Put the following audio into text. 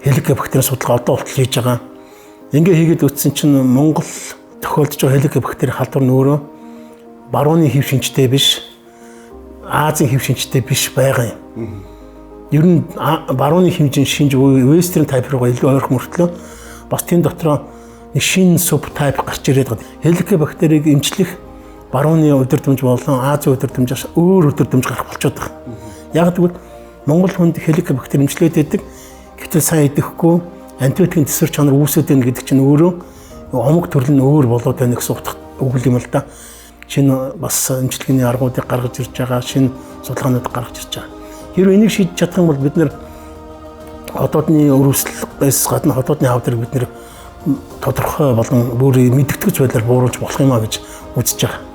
хеликобактерийн судалгаа одоо болтол хийж байгаа. Ингээ хийгээд үтсэн чинь Монгол тохиолдож байгаа хеликобактерийн халдвар нь өөрөө барууны хэв шинжтэй биш, Азийн хэв шинжтэй биш байгаа юм. Ер нь барууны хэмжин шинж Western type руугаа илүү ойрхон мөртлөө бас тийм дотроо нэг шинэ subtype гарч ирээд байгаа. Хеликобактерийг эмчлэх барууны удирдамж болон Азийн удирдамжаас өөр удирдамж гарах болчиход байгаа. Яг тэгвэл Монгол хүнд хеликобактер эмчлээд байдаг. Гэтэл сайн идэхгүй антибиотикийн төсвөр чанар үүсээд байна гэдэг чинь өөрөө омог төрөл нь өөр болоод байна гэсэн утга өгөл юм л да. Шинэ бас эмчилгээний аргуудыг гаргаж ирж байгаа, шинэ судалгаанууд гаргаж ирж байгаа. Хэрвээ энийг шийдэж чадах юм бол бид нэр хотоодны өрөвслөөс гадна хотоодны хавдрыг бид нэр тодорхой болон бүрий мэдгэтгэж байдлаар бууруулж болох юм а гэж үзэж байгаа.